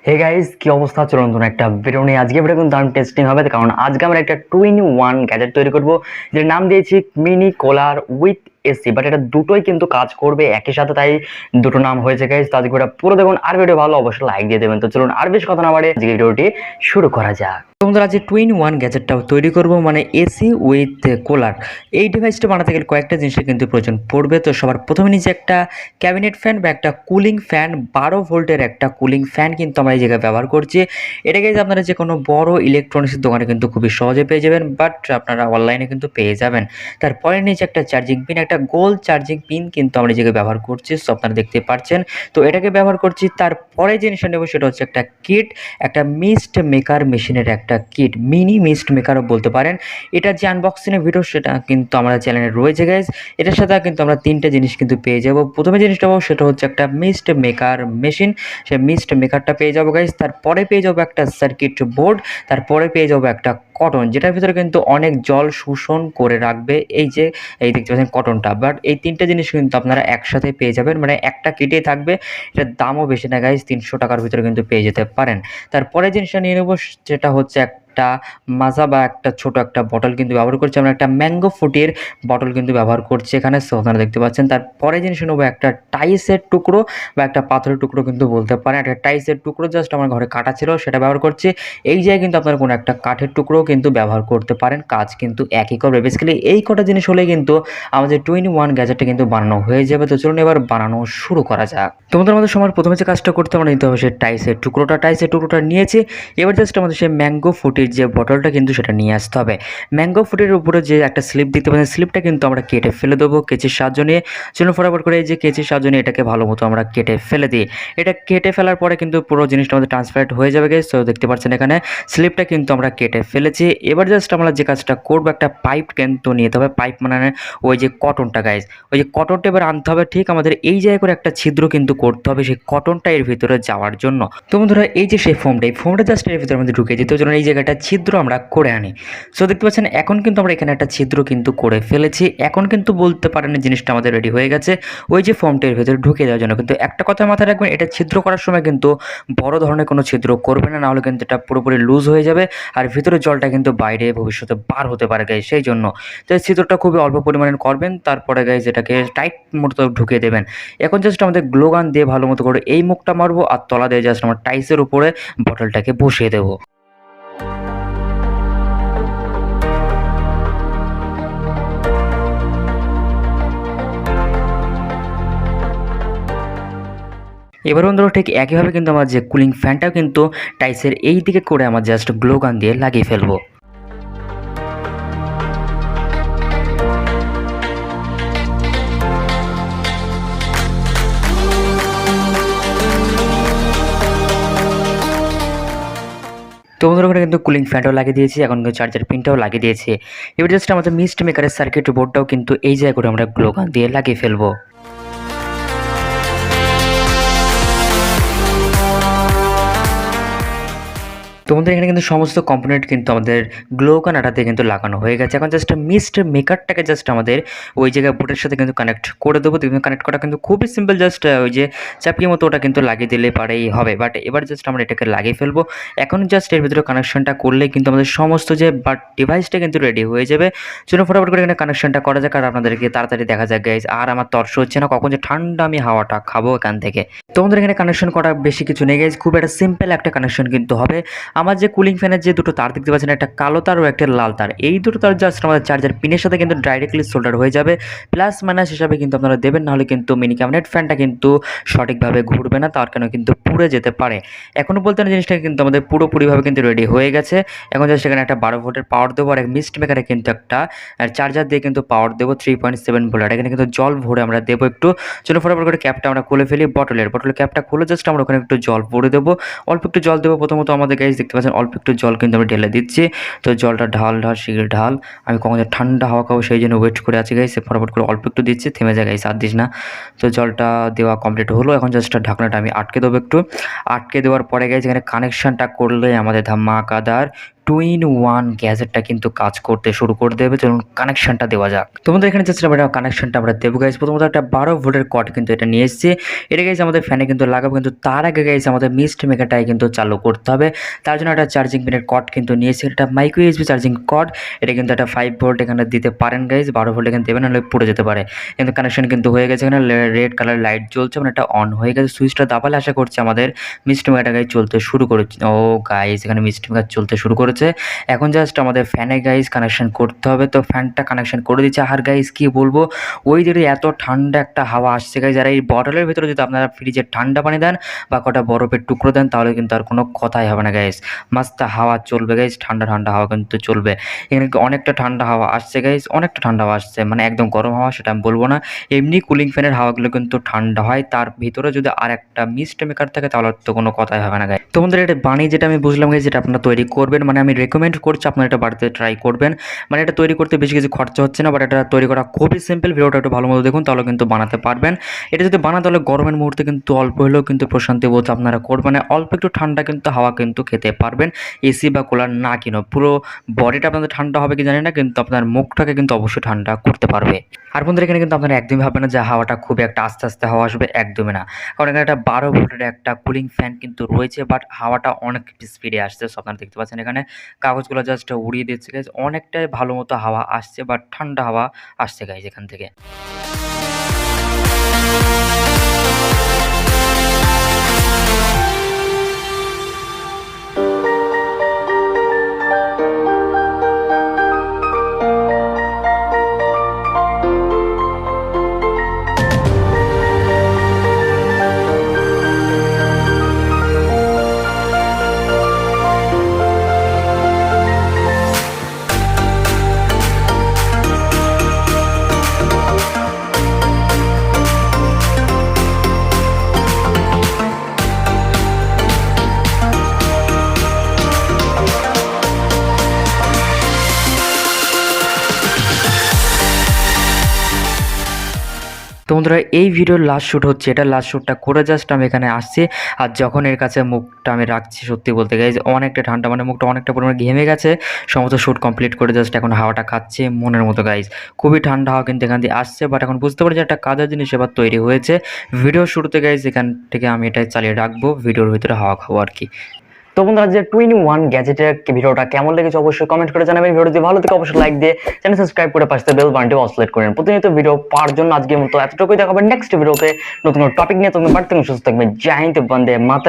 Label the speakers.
Speaker 1: Hey guys, কি অবস্থা? চলুন নতুন একটা ভিডিও নিয়ে আজকে ভিডিও কিন্তু দারুণ টেস্টিং হবে, কারণ আজকে আমরা একটা 2 in 1 গ্যাজেট তৈরি করব, যের নাম দিয়েছি mini cooler with AC. But এটা দুটোই কিন্তু কাজ করবে একই সাথে, তাই দুটো নাম হয়েছে গাইস। তো আজকে ভিডিও পুরো দেখুন, আর ভিডিও ভালো অবশ্যই লাইক দিয়ে দেবেন। তো চলুন আর বেশ কথা না বাড়ে আজকে ভিডিওটি শুরু করা যাক। তো বন্ধুরা, আজকে 2 in 1 গ্যাজেটটাও তৈরি করব, মানে এসি উইথ কুলার। এই ডিভাইসটা বানাতে গেলে কয়েকটা জিনিসের কিন্তু প্রয়োজন পড়বে। তো সবার প্রথমে নিচে একটা ক্যাবিনেট ফ্যান বা একটা কুলিং ফ্যান, 12 ভোল্টের একটা কুলিং ফ্যান কিন্তু আমরা এই জায়গায় ব্যবহার করছি। এটাকে যে আপনারা যে কোনো বড় ইলেকট্রনিক্সের দোকানে কিন্তু খুবই সহজে পেয়ে যাবেন, বাট আপনারা অনলাইনে কিন্তু পেয়ে যাবেন। তারপরে নিচে একটা চার্জিং পিন, একটা গোল চার্জিং পিন কিন্তু আমরা এই জায়গায় ব্যবহার করছি, সো আপনারা দেখতে পাচ্ছেন। তো এটাকে ব্যবহার করছি। তারপরে জিনিসটা নেব সেটা হচ্ছে একটা কিট, একটা মিস্ট মেকার মেশিনের একটা কিট, মিনি মিস্ট মেকারও বলতে পারেন। এটা যে আনবক্সিংয়ের ভিডিও সেটা কিন্তু আমাদের চ্যানেলে রয়েছে গাইজ। এটার সাথে কিন্তু আমরা তিনটে জিনিস কিন্তু পেয়ে যাব। প্রথমে জিনিসটা পাবো সেটা হচ্ছে একটা মিস্ট মেকার মেশিন, সেই মিস্ট মেকারটা পেয়ে যাবো গাইজ। তারপরে পেয়ে যাবো একটা সার্কিট বোর্ড, তারপরে পেয়ে যাবো একটা কটন, যেটার ভিতরে কিন্তু অনেক জল শোষণ করে রাখবে। এই দেখতে পাচ্ছেন কটনটা। বাট এই তিনটে জিনিস কিন্তু আপনারা একসাথে পেয়ে যাবেন, মানে একটা কিটেই থাকবে। এটার দামও বেশি না গাইজ, 300 টাকার ভিতরে কিন্তু পেয়ে যেতে পারেন। তারপরে জিনিসটা নিয়ে নেবো যেটা হচ্ছে একটা মাজা বা একটা ছোট একটা বটল কিন্তু ব্যবহার করছি। আমরা একটা ম্যাঙ্গো ফুটির বটল কিন্তু ব্যবহার করছি এখানে, সো আপনারা দেখতে পাচ্ছেন। তারপরে জিনিস নেবো একটা টাইসের টুকরো বা একটা পাথরের টুকরো কিন্তু বলতে পারেন। একটা টাইসের টুকরো জাস্ট আমার ঘরে কাটা ছিল, সেটা ব্যবহার করছি। এই জায়গায় কিন্তু আপনারা কোনো একটা কাঠের টুকরো কিন্তু ব্যবহার করতে পারেন, কাজ কিন্তু একই করবে। বেসিক্যালি এই কটা জিনিস হলেই কিন্তু আমাদের 2 in 1 গ্যাজেটটা কিন্তু বানানো হয়ে যাবে। তো চলুন এবার বানানো শুরু করা যাক। তোমাদের মধ্যে সময় প্রথমে যে কাজটা করতে আমরা নিতে হবে সেই টাইসের টুকরোটা নিয়েছি। এবার জাস্ট আমাদের সেই ম্যাঙ্গো ফুটির যে বটলটা কিন্তু সেটা নিয়ে আসতে হবে। ম্যাঙ্গো ফুটের উপরে যে একটা স্লিপ দিতে পারেন, স্লিপটা কিন্তু আমরা কেটে ফেলে দেবো কেচির সাহায্য নিয়ে। চলুন ফটাফট করে এই যে কেচির সাহায্য নিয়ে এটাকে ভালো মতো আমরা কেটে ফেলে দিই। এটা কেটে ফেলার পরে কিন্তু পুরো জিনিসটা আমাদের ট্রান্সপারেন্ট হয়ে যাবে গাইস। তো দেখতে পাচ্ছেন এখানে স্লিপটা কিন্তু আমরা কেটে ফেলেছি। এবার জাস্ট আমরা যে কাজটা করবো, একটা পাইপ কিন্তু নিতে হবে। পাইপ মানে ওই যে কটনটা গাইস, ওই যে কটনটা এবার আনতে হবে। ঠিক আমাদের এই জায়গায় করে একটা ছিদ্র কিন্তু করতে হবে সেই কটনটা এর ভিতরে যাওয়ার জন্য। তো বন্ধুরা, এই যে সেই ফোমটা জাস্ট এর ভিতরে আমাদের ঢুকে দিতে জন্য এই জায়গাটা ছিদ্র আমরা করে আনি। সো দেখতে পাচ্ছেন এখন কিন্তু আমরা এখানে একটা ছিদ্র কিন্তু করে ফেলেছি। এখন কিন্তু বলতে পারেন জিনিসটা আমাদের রেডি হয়ে গেছে ওই যে ফোমটার ভিতরে ঢুকে যাওয়ার জন্য। কিন্তু একটা কথা মাথায় রাখবেন, এটা ছিদ্র করার সময় কিন্তু বড় ধরনের কোনো ছিদ্র করবে না, নাহলে কিন্তু এটা পুরোপুরি লুজ হয়ে যাবে আর ভিতরে জলটা কিন্তু বাইরে ভবিষ্যতে বার হতে পারে গাইজ। সেই জন্য তো এই ছিদ্রটা খুবই অল্প পরিমাণে করবেন। তারপরে গাইজ এটাকে টাইট মতো ঢুকিয়ে দেবেন। এখন জাস্ট আমাদের গ্লোগান দিয়ে ভালো মতো করে এই মুখটা মারবো আর তলা দিয়ে জাস্ট আমরা টাইসের উপরে বটলটাকে বসিয়ে দেবো। এবার বন্ধুরা ঠিক একইভাবে কিন্তু আমার যে কুলিং ফ্যানটাও কিন্তু টাইসের এই দিকে করে আমার জাস্ট গ্লোগান দিয়ে লাগিয়ে ফেলবো। তো বন্ধুরা ওখানে কিন্তু কুলিং ফ্যানটাও লাগিয়ে দিয়েছি, এখন কিন্তু চার্জার পিনটাও লাগিয়ে দিয়েছি। এবার জাস্ট আমাদের মিস্ট মেকারের সার্কিট বোর্ডটাও কিন্তু এই জায়গায় করে আমরা গ্লোগান দিয়ে লাগিয়ে ফেলবো। তোমাদের এখানে কিন্তু সমস্ত কম্পোনেন্ট কিন্তু আমাদের গ্লোগান আঠাতে কিন্তু লাগানো হয়ে গেছে। এখন জাস্ট মিস্ট মেকারটাকে জাস্ট আমাদের ওই জায়গায় বোর্ডের সাথে কিন্তু কানেক্ট করে দেবো। দেখবেন কানেক্ট করা কিন্তু খুবই সিম্পল, জাস্ট ওই যে চাপিয়ে মতো ওটা কিন্তু লাগিয়ে দিলে পারেই হবে। বাট এবার জাস্ট আমরা এটাকে লাগিয়ে ফেলবো। এখন জাস্ট এর ভিতরে কানেকশনটা করলে কিন্তু আমাদের সমস্ত যে ডিভাইসটা কিন্তু রেডি হয়ে যাবে। চলুন ফটাফট করে এখানে কানেকশনটা করা যাক আর আপনাদেরকে তাড়াতাড়ি দেখা যাক গাইজ। আর আমার তর্স হচ্ছে না কখন যে ঠান্ডা আমি হাওয়াটা খাবো এখান থেকে। তোমাদের এখানে কানেকশন করা বেশি কিছু নেই গাইজ, খুব একটা সিম্পল একটা কানেকশন কিন্তু হবে। আমার যে কুলিং ফ্যানের যে দুটো তার দেখতে পাচ্ছেন, একটা কালো তার ও একটা লাল তার, এই দুটো তার জাস্ট আমাদের চার্জার পিনের সাথে কিন্তু ডাইরেক্টলি সোল্ডার হয়ে যাবে। প্লাস মাইনাস হিসাবে কিন্তু আপনারা দেবেন, নাহলে কিন্তু মিনি ক্যাবিনেট ফ্যানটা কিন্তু সঠিকভাবে ঘুরবে না, তার কারণে কিন্তু পুড়ে যেতে পারে। এখনও বলতে না জিনিসটা কিন্তু আমাদের পুরোপুরিভাবে কিন্তু রেডি হয়ে গেছে। এখন জাস্ট এখানে একটা 12 ভোল্টের পাওয়ার দেবো আর এক মিস্ট মেকারে কিন্তু একটা চার্জার দিয়ে কিন্তু পাওয়ার দেবো 3.7 ভোল্ট। এখানে কিন্তু জল ভরে আমরা দেবো একটু। চলো ফটাফট করে ক্যাপটা আমরা খুলে ফেলি। বটলের ক্যাপটা খুলে জাস্ট আমরা ওখানে একটু জল ভরে দেবো। অল্প একটু জল দেবো প্রথমত। আমাদের গাইজ দেখতে পাচ্ছেন অল্প একটু জল কিন্তু আমরা ঢেলে দিচ্ছি। তো জলটা ঢাল শীঘ্র ঢাল। আমি কখন ঠান্ডা হাওয়া খাবো সেই জন্য ওয়েট করে আছি গাইজ। ফটাফট করে অল্প একটু দিচ্ছি, থেমে যায় গাইজ, আর দিস না। তো জলটা দেওয়া কমপ্লিট হলো। এখন জাস্ট ঢাকনাটা আমি আটকে দেবো একটু। আটকে দেওয়ার পরে গাইজ এখানে কানেকশানটা করলে আমাদের ধামাকাদার 2-in-1 গ্যাজেটটা কিন্তু কাজ করতে শুরু করে দেবে। চলুন কানেকশনটা দেওয়া যাক। তোমাদের এখানে জাস্ট আমরা কানেকশনটা আমরা দেবো গাইস। প্রথমত একটা 12 ভোল্টের কর্ড কিন্তু এটা নিয়ে এসেছি। এটা গাইস আমাদের ফ্যানে কিন্তু লাগাবো, কিন্তু তার আগে গাইস আমাদের মিস্ট মেকারটাই কিন্তু চালু করতে হবে। তার জন্য একটা চার্জিং পিনের কর্ড কিন্তু নিয়েছি। এটা মাইক্রো ইউএসবি চার্জিং কর্ড। এটা কিন্তু একটা 5 ভোল্ট এখানে দিতে পারেন গাইস, 12 ভোল্ট এখানে দেবেন, নাহলে পুড়ে যেতে পারে। কিন্তু কানেকশন কিন্তু হয়ে গেছে। এখানে রেড কালার লাইট জ্বলছে, মানে এটা অন হয়ে গেছে। সুইচটা দাবালে আশা করছি আমাদের মিস্ট মেকারটা গাইস চলতে শুরু করেছে। ও গাইস এখানে মিস্ট মেকার চলতে শুরু করেছে। এখন জাস্ট আমাদের ফ্যানে গাইস কানেকশন করতে হবে। তো ফ্যানটা কানেকশন করে দিচ্ছে। আর গাইস কি বলবো, ওই যে এত ঠান্ডা একটা হাওয়া আসছে গাইস। আর এই বটলের ভিতরে যদি আপনারা ফ্রিজে ঠান্ডা পানি দেন বা কটা বরফের টুকরো দেন, তাহলে কিন্তু আর কোনো কথাই হবে না গাইস। মাস্ত হাওয়া চলবে গাইস, ঠান্ডা ঠান্ডা হাওয়া কিন্তু চলবে। এখানে অনেকটা ঠান্ডা হাওয়া আসছে গাইস, অনেকটা ঠান্ডা হাওয়া আসছে, মানে একদম গরম হাওয়া সেটা আমি বলবো না। এমনি কুলিং ফ্যানের হাওয়াগুলো কিন্তু ঠান্ডা হয়, তার ভিতরে যদি আর একটা মিস্ট মেকার থাকে তাহলে তো কোনো কথাই হবে না গাইস। তোমাদের এটা বানিয়ে যেটা আমি বুঝলাম গাইস, যেটা আপনারা তৈরি করবেন, মানে আমি রেকমেন্ড করছি আপনারা এটা বাড়িতে ট্রাই করবেন। মানে এটা তৈরি করতে বেশি কিছু খরচা হচ্ছে না, বাট এটা তৈরি করা খুবই সিম্পল। ভিডিওটা একটু ভালো মতো দেখুন, তাহলে কিন্তু বানাতে পারবেন। এটা যদি বানাতে হলে গরমের মুহূর্তে কিন্তু অল্প হলেও কিন্তু প্রশান্তি বোধ আপনারা করবেন, মানে অল্প একটু ঠান্ডা কিন্তু হাওয়া কিন্তু খেতে পারবেন। এসি বা কুলার না কিনো, পুরো বডিটা আপনাদের ঠান্ডা হবে কি জানি না, কিন্তু আপনার মুখটাকে কিন্তু অবশ্যই ঠান্ডা করতে পারবে। আর বন্ধুরা এখানে কিন্তু আপনারা একদমই ভাববেন না যে হাওয়াটা খুব একটা আস্তে আস্তে হাওয়া আসবে, একদমই না। কারণ এখানে একটা 12 ভোল্টের একটা কুলিং ফ্যান কিন্তু রয়েছে, বাট হাওয়াটা অনেক স্পিডে আসছে। সো আপনারা দেখতে পাচ্ছেন এখানে কাগজগুলো জাস্ট উড়িয়ে দিচ্ছে গাইজ। অনেকটাই ভালো মতো হাওয়া আসছে, বাট ঠান্ডা হাওয়া আসছে গাইজ এখান থেকে। তো বন্ধুরা এই ভিডিওর লাস্ট শ্যুট হচ্ছে, এটা লাস্ট শ্যুটটা করে জাস্ট আমি এখানে আসছি। আর যখন এর কাছে মুখটা আমি রাখছি, সত্যি বলতে গাইজ অনেকটা ঠান্ডা, মানে মুখটা অনেকটা পরিমাণে ঘেমে গেছে। সমস্ত শ্যুট কমপ্লিট করে জাস্ট এখন হাওয়াটা খাচ্ছে মনের মতো গাইজ। খুবই ঠান্ডা হাওয়া কিন্তু এখান দিয়ে আসছে, বাট এখন বুঝতে পারি যে একটা কাজের জিনিস এবার তৈরি হয়েছে। ভিডিও শুরুতে গাইজ এখান থেকে আমি এটাই চালিয়ে রাখবো, ভিডিওর ভিতরে হাওয়া খাবো আর কি। তো বন্ধুরা যে 2-in-1 গ্যাজেটের ভিডিওটা কেমন লেগেছে অবশ্যই কমেন্ট করে জানাবেন। ভিডিও যদি ভালো থাকে অবশ্যই লাইক দিয়ে চ্যানেল সাবস্ক্রাইব করে পাশে বেল বাটনটি অল সিলেক্ট করেন। প্রতিনিয়ত ভিডিও পাওয়ার জন্য আজকের মতো এতটুকুই। দেখাবেন নেক্সট ভিডিওতে নতুন টপিক নিয়ে। তোমরা বাড়তে সুস্থ থাকবে। জয় হিন্দ, বন্দে মাতরম।